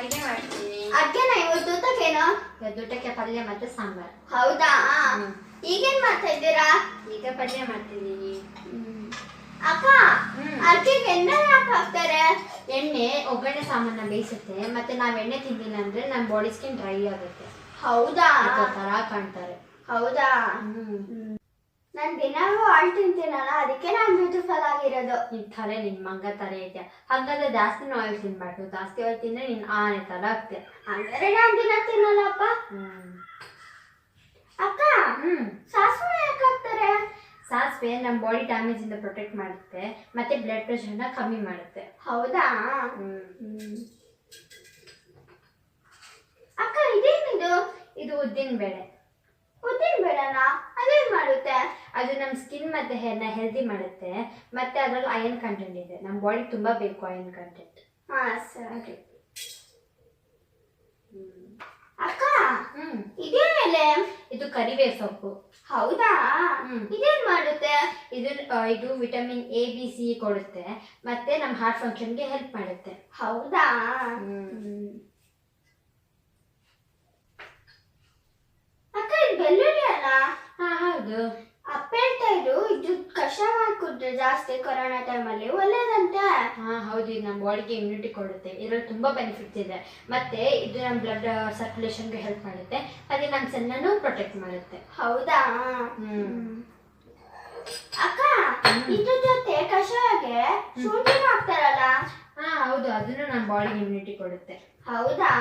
ಅಡಿಗೆ ಮಾಡ್ತೀನಿ. ಅಡ್ಗೆನಾ ಇವತ್ತು ಊಟಕ್ಕೇನು? ಊಟಕ್ಕೆ ಪಲ್ಯ ಮತ್ತೆ ಸಾಂಬಾರ್. ಹೌದಾ? ಈಗೇನ್ ಮಾಡ್ತಾ ಇದ್ದೀರಾ? ಈಗ ಪಲ್ಯ ಮಾಡ್ತಿದ್ದೀನಿ. ಅಕ್ಕ, ಅಡ್ಗೆಗೆ ಎಣ್ಣೆ ಯಾಕೆ ಹಾಕ್ತಾರೆ? ಎಣ್ಣೆ ಒಗ್ಗರಣೆ ಸಾಮಾನ ಬೇಯಿಸುತ್ತೆ, ಮತ್ತೆ ನಾವ್ ಎಣ್ಣೆ ತಿಂದಿಲ್ಲ ಅಂದ್ರೆ ನಮ್ ಬಾಡಿ ಸ್ಕಿನ್ ಡ್ರೈ ಆಗುತ್ತೆ. ಹೌದಾ? ತರ ಕಾಣ್ತಾರೆ. ಹೌದಾ? ನಾನ್ ದಿನಾಲೂ ಆಯಿಲ್ ತಿಂತೀನಲ್ಲ, ಅದಕ್ಕೆ ನಾನು ಬ್ಯೂಟಿಫುಲ್ ಆಗಿರೋದು. ನಿನ್ ತಲೆ ನಿನ್ ಮಂಗ ತರ ಇದೆಯಾ? ಹಾಗಾದ್ರೆ ಜಾಸ್ತಿ ಆಯಿಲ್ ತಿನ್ಬಾರ್ದು. ಜಾಸ್ತಿ ಆಯಿಲ್ ತಿಂದ್ರೆ ನೀನ್ ಆನೆ ತರ ಆಗ್ತೀಯ. ಅಂದ್ರೆ ನಾನ್ ದಿನ ತಿನ್ನಲ್ಲಪ್ಪ. ಅಕ್ಕ, ಸಾಸಿವೆ ಯಾಕೆ ಹಾಕ್ತಾರೆ? ಸಾಸಿವೆ ನಮ್ ಬಾಡಿ ಡ್ಯಾಮೇಜ್ ಇಂದ ಪ್ರೊಟೆಕ್ಟ್ ಮಾಡುತ್ತೆ, ಮತ್ತೆ ಬ್ಲಡ್ ಪ್ರೆಷರ್ ನ ಕಮ್ಮಿ ಮಾಡುತ್ತೆ. ಹೌದಾ? ಅಕ್ಕ, ಇದೇನಿದು? ಇದು ಉದ್ದಿನ ಬೇಳೆ. ಉದ್ದಿನ ಬೇಳೆನಾ? ಅದೇನ್ ಮಾಡುತ್ತೆ? ಅದು ನಮ್ ಸ್ಕಿನ್ ಮತ್ತೆ ಹೇರ್ ನ ಹೆಲ್ದಿ ಮಾಡುತ್ತೆ, ಮತ್ತೆ ಅದ್ರಲ್ಲಿ ಐರನ್ ಕಂಟೆಂಟ್ ಇದೆ. ನಮ್ ಬಾಡಿ ತುಂಬಾ ಬೇಕು ಐರನ್ ಕಂಟೆಂಟ್. ಹಾ ಸರಿ. ಅಕ್ಕ, ಇದೇನ್ ಎಲೆ? ಇದು ಕರಿಬೇವು ಸೊಪ್ಪು. ಹೌದಾ? ಇದೇನ್ ಮಾಡುತ್ತೆ? ಇದು ವಿಟಮಿನ್ ಎ ಬಿ ಸಿ ಕೊಡುತ್ತೆ, ಮತ್ತೆ ನಮ್ ಹಾರ್ಟ್ ಫಂಕ್ಷನ್ ಗೆ ಹೆಲ್ಪ್ ಮಾಡುತ್ತೆ. ಹೌದಾ? ಅಕ್ಕ, ಇದು ಬೆಳ್ಳುಳ್ಳಿ ಅಲ್ಲ? ಹಾ ಹೌದು. ಅಪ್ಪ ಹೇಳ್ತಾ ಇದ್ರು ಇದು ಕಷಾಯ ಮಾಡ್ಕೊಟ್ರೆ ಜಾಸ್ತಿ ಕೊರೋನಾ ಟೈಮಲ್ಲಿ ಒಳ್ಳೇದಂತೆ. ಹಾ ಹೌದು, ಇದು ನಮ್ಮ ಬಾಡಿಗೆ ಇಮ್ಯುನಿಟಿ ಕೊಡುತ್ತೆ. ಇದರಲ್ಲಿ ತುಂಬಾ ಬೆನಿಫಿಟ್ಸ್ ಇದೆ. ಮತ್ತೆ ಇದು ನಮ್ಮ ಬ್ಲಡ್ ಸರ್ಕ್ಯುಲೇಷನ್ಗೆ ಹೆಲ್ಪ್ ಮಾಡುತ್ತೆ, ಅದೇ ನಮ್ಮ ಸೆಲ್ನನ್ನು ಪ್ರೊಟೆಕ್ಟ್ ಮಾಡುತ್ತೆ. ಹೌದಾ? ಅಕ್ಕ, ಇದ್ರ ಜೊತೆ ಕಷಾಯಗೆ ಶುಂಠಿ ಹಾಕ್ತಾರಲ್ಲ? ಹಾ ಹೌದು, ಅದನ್ನು ನಮ್ಮ ಬಾಡಿಗೆ ಇಮ್ಯುನಿಟಿ ಕೊಡುತ್ತೆ. ಹೌದಾ?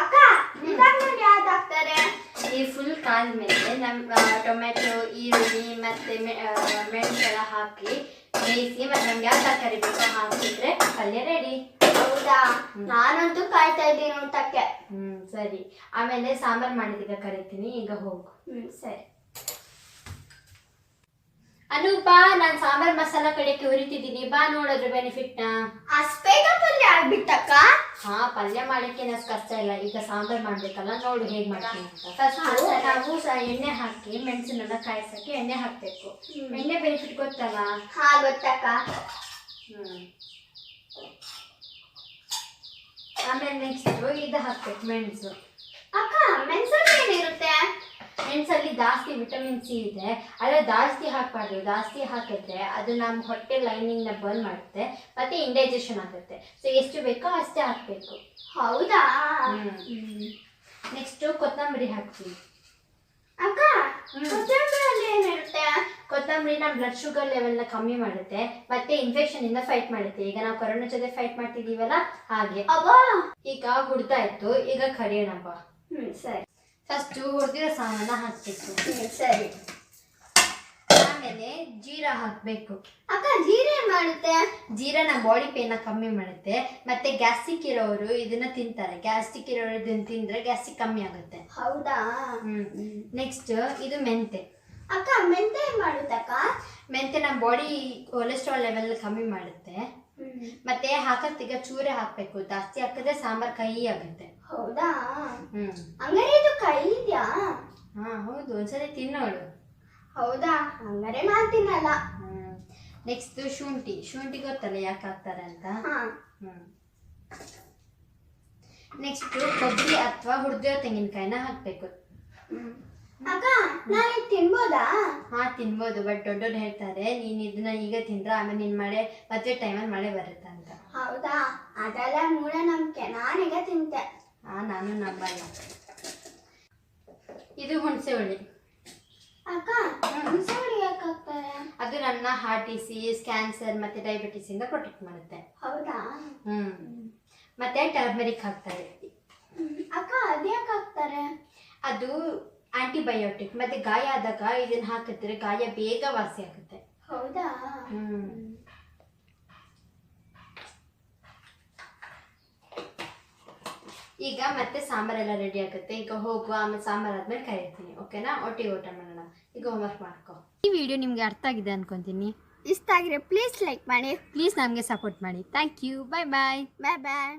ಅಕ್ಕ, ಇದಾದ್ಮೇಲೆ ಯಾವ್ದು ಹಾಕ್ತಾರೆ? ಈ ಫುಲ್ ಕಾದ್ಮೇಲೆ ನಮ್ಮ ಟೊಮೆಟೊ, ಈರುಳ್ಳಿ ಮತ್ತೆ ಮೆಣಸೆಲ್ಲ ಹಾಕಿ ಬೇಯಿಸಿ, ಮತ್ತೆ ನಮ್ಗೆ ಯಾವ ತರಕಾರಿ ಬೇಕೋ ಹಾಕಿದ್ರೆ ಪಲ್ಯ ರೆಡಿ. ಹೌದಾ? ನಾನಂತೂ ಕಾಯ್ತಾ ಇದ್ದೀನಿ ಊಟಕ್ಕೆ. ಸರಿ, ಆಮೇಲೆ ಸಾಂಬಾರ್ ಮಾಡಿದೀಗ ಕರಿತೀನಿ, ಈಗ ಹೋಗು. ಸರಿ. ಅನೂಪ, ನಾನ್ ಸಾಂಬಾರ್ ಮಸಾಲಾ ಕಡೆಗೆ ಹುರಿತಿದ್ದೀನಿ, ಬಾ ನೋಡೋದ್ರ ಬೆನಿಫಿಟ್ ನ. ಬೇಗ ಪಲ್ಯ ಆಗ್ಬಿಟ್ಟಕ್ಕ? ಹಾ, ಪಲ್ಯ ಮಾಡಕ್ಕೆ ಕಷ್ಟ ಇಲ್ಲ. ಈಗ ಸಾಂಬಾರ್ ಮಾಡ್ಬೇಕಲ್ಲ, ನೋಡು ಹೇಗ್ ಮಾಡ್ತೀನಿ ಅಂತ. ಫಸ್ಟ್ ನಾವು ಎಣ್ಣೆ ಹಾಕಿ ಮೆಣಸನ್ನೆಲ್ಲ ಕಾಯಿಸಕ್ಕೆ ಎಣ್ಣೆ ಹಾಕ್ಬೇಕು. ಎಣ್ಣೆ ಬೆನಿಫಿಟ್ ಗೊತ್ತಲ್ಲ? ಹಾ ಗೊತ್ತಕ್ಕ. ಆಮೇಲೆ ನೆಕ್ಸ್ಟ್ ಇದು ಹಾಕ್ಬೇಕು, ಮೆಣಸು. ಅಕ್ಕ, ಮೆಣಸಲ್ಲಿ ಏನಿರುತ್ತೆ? ಮೆಣಸಲ್ಲಿ ಜಾಸ್ತಿ ವಿಟಮಿನ್ ಸಿ ಇದೆ, ಆದ್ರೆ ಜಾಸ್ತಿ ಹಾಕ್ಬಾರ್ದು. ಜಾಸ್ತಿ ಹಾಕಿದ್ರೆ ಅದು ನಮ್ಮ ಹೊಟ್ಟೆ ಲೈನಿಂಗ್ ನ ಬರ್ನ್ ಮಾಡುತ್ತೆ, ಮತ್ತೆ ಇಂಡೈಜೆಷನ್ ಆಗುತ್ತೆ. ಸೊ ಎಷ್ಟು ಬೇಕೋ ಅಷ್ಟೇ ಹಾಕ್ಬೇಕು. ಹೌದಾ? ನೆಕ್ಸ್ಟ್ ಕೊತ್ತಂಬರಿ ಹಾಕ್ತೀವಿ. ಅಕ್ಕ, ಕೊತ್ತಂಬರಿಯಲ್ಲಿ ಏನಿರುತ್ತೆ? ಕೊತ್ತಂಬರಿ ನಮ್ಮ ಬ್ಲಡ್ ಶುಗರ್ ಲೆವೆಲ್ ನ ಕಮ್ಮಿ ಮಾಡುತ್ತೆ, ಮತ್ತೆ ಇನ್ಫೆಕ್ಷನ್ ಇಂದ ಫೈಟ್ ಮಾಡುತ್ತೆ. ಈಗ ನಾವು ಕೊರೋನಾ ಜೊತೆ ಫೈಟ್ ಮಾಡ್ತಿದೀವಲ್ಲ ಹಾಗೆ. ಈಗ ಹುಡ್ದಾಯ್ತು, ಈಗ ಕರಿಯೋಣಪ್ಪ. ಸರಿ. ಫಸ್ಟ್ ಹುರಿದಿರೋ ಸಾಮಾನ ಹಾಕ್ಬೇಕು. ಸರಿ. ಆಮೇಲೆ ಜೀರಾ ಹಾಕ್ಬೇಕು. ಅಕ್ಕ, ಜೀರಾ ಏನ್ ಮಾಡುತ್ತೆ? ಜೀರಾ ನಮ್ಮ ಬಾಡಿ ಪೇನ್ ಕಮ್ಮಿ ಮಾಡುತ್ತೆ, ಮತ್ತೆ ಗ್ಯಾಸ್ಟ್ರಿಕ್ ಇರೋರು ಇದನ್ನ ತಿಂತಾರೆ. ಗ್ಯಾಸ್ಟ್ರಿಕ್ ಇರೋರು ಇದನ್ನ ತಿಂದ್ರೆ ಗ್ಯಾಸ್ಟ್ರಿಕ್ ಕಮ್ಮಿ ಆಗುತ್ತೆ. ಹೌದಾ? ನೆಕ್ಸ್ಟ್ ಇದು ಮೆಂತೆ. ಅಕ್ಕ, ಮೆಂತೆ ಏನ್ ಮಾಡುತ್ತೆ ಅಕ್ಕ? ಮೆಂತೆ ನಮ್ಮ ಬಾಡಿ ಕೊಲೆಸ್ಟ್ರಾಲ್ ಲೆವೆಲ್ ಕಮ್ಮಿ ಮಾಡುತ್ತೆ, ಮತ್ತೆ ಹಾಕತ್ತೀಗ ಚೂರೆ ಹಾಕ್ಬೇಕು. ಜಾಸ್ತಿ ಹಾಕಿದ್ರೆ ಸಾಂಬಾರ್ ಕಹಿ ಆಗುತ್ತೆ. ಹೌದಾ? ಹಂಗಾರೆ ಇದು ಕಹಿ ಇದೆಯಾ? ಹಾ ಹೌದು, ಒಂದ್ಸರಿ ತಿನ್ನೋಳು. ಹೌದಾ? ಹಂಗಾರೆ ನಾನ್ ತಿನ್ನಲ್ಲ. ನೆಕ್ಸ್ಟ್ ಶುಂಠಿ. ಶುಂಠಿ ಗೊತ್ತಲ್ಲ ಯಾಕೆ ಹಾಕ್ತಾರೆ ಅಂತ? ನೆಕ್ಸ್ಟ್ ಕೊಬ್ಬರಿ ಅಥವಾ ಹುರಿದಿರೋ ತೆಂಗಿನಕಾಯಿನ ಹಾಕ್ಬೇಕು. ಅಕ್ಕ, ನಾನು ತಿನ್ಬೋದಾ? ಹಾ ತಿನ್ಬೋದು, ಬಟ್ ದೊಡ್ಡೋರು ಹೇಳ್ತಾರೆ ನೀನ್ ಇದನ್ನ ಈಗ ತಿಂದ್ರೆ ಆಮೇಲೆ ನಿನ್ ಮದುವೆ ಟೈಮಲ್ಲಿ ಮಳೆ ಬರುತ್ತೆ ಅಂತ. ಹೌದಾ? ಅದೆಲ್ಲ ಮೂಢನಂಬಿಕೆ, ನಾನೀಗ ತಿಂತೆ. ನಾನು ನಂಬಲ್ಲ. ಇದು ಹುಣಸೆ ಹುಳಿ. ಅಕ್ಕ, ಹುಣಸೆ ಹುಳಿ ಯಾಕೆ ಹಾಕ್ತಾರೆ? ಅದು ನನ್ನ ಹಾರ್ಟ್ ಡಿಸೀಸ್, ಕ್ಯಾನ್ಸರ್ ಮತ್ತೆ ಡಯಾಬಿಟಿಸ್ ಇಂದ ಪ್ರೊಟೆಕ್ಟ್ ಮಾಡುತ್ತೆ. ಹೌದಾ? ಮತ್ತೆ ಟರ್ಮರಿಕ್ ಹಾಕ್ತಾರೆ. ಅಕ್ಕ, ಅದ್ಯಾಕೆ ಹಾಕ್ತಾರೆ? ಅದು ಆಂಟಿಬಯೋಟಿಕ್, ಮತ್ತೆ ಗಾಯ ಆದಾಗ ಇದನ್ನ ಹಾಕಿದ್ರೆ ಗಾಯ ಬೇಗ ವಾಸಿ ಆಗುತ್ತೆ. ಹೌದಾ? ಈಗ ಮತ್ತೆ ಸಾಂಬಾರೆಲ್ಲ ರೆಡಿ ಆಗುತ್ತೆ. ಈಗ ಹೋಗುವ, ಆಮೇಲೆ ಸಾಂಬಾರ್ ಆದ್ಮೇಲೆ ಕರಿತೀನಿ. ಓಕೆನಾ? ಒಟ್ಟಿಗೆ ಊಟ ಮಾಡೋಣ. ಈಗ ಹೋಮ್ವರ್ಕ್ ಮಾಡ್ಕೊ. ಈ ವಿಡಿಯೋ ನಿಮ್ಗೆ ಅರ್ಥ ಆಗಿದೆ ಅನ್ಕೊಂತೀನಿ. ಇಷ್ಟ ಆಗಿದ್ರೆ ಪ್ಲೀಸ್ ಲೈಕ್ ಮಾಡಿ, ಪ್ಲೀಸ್ ನಮಗೆ ಸಪೋರ್ಟ್ ಮಾಡಿ. Thank you. Bye bye. Bye bye.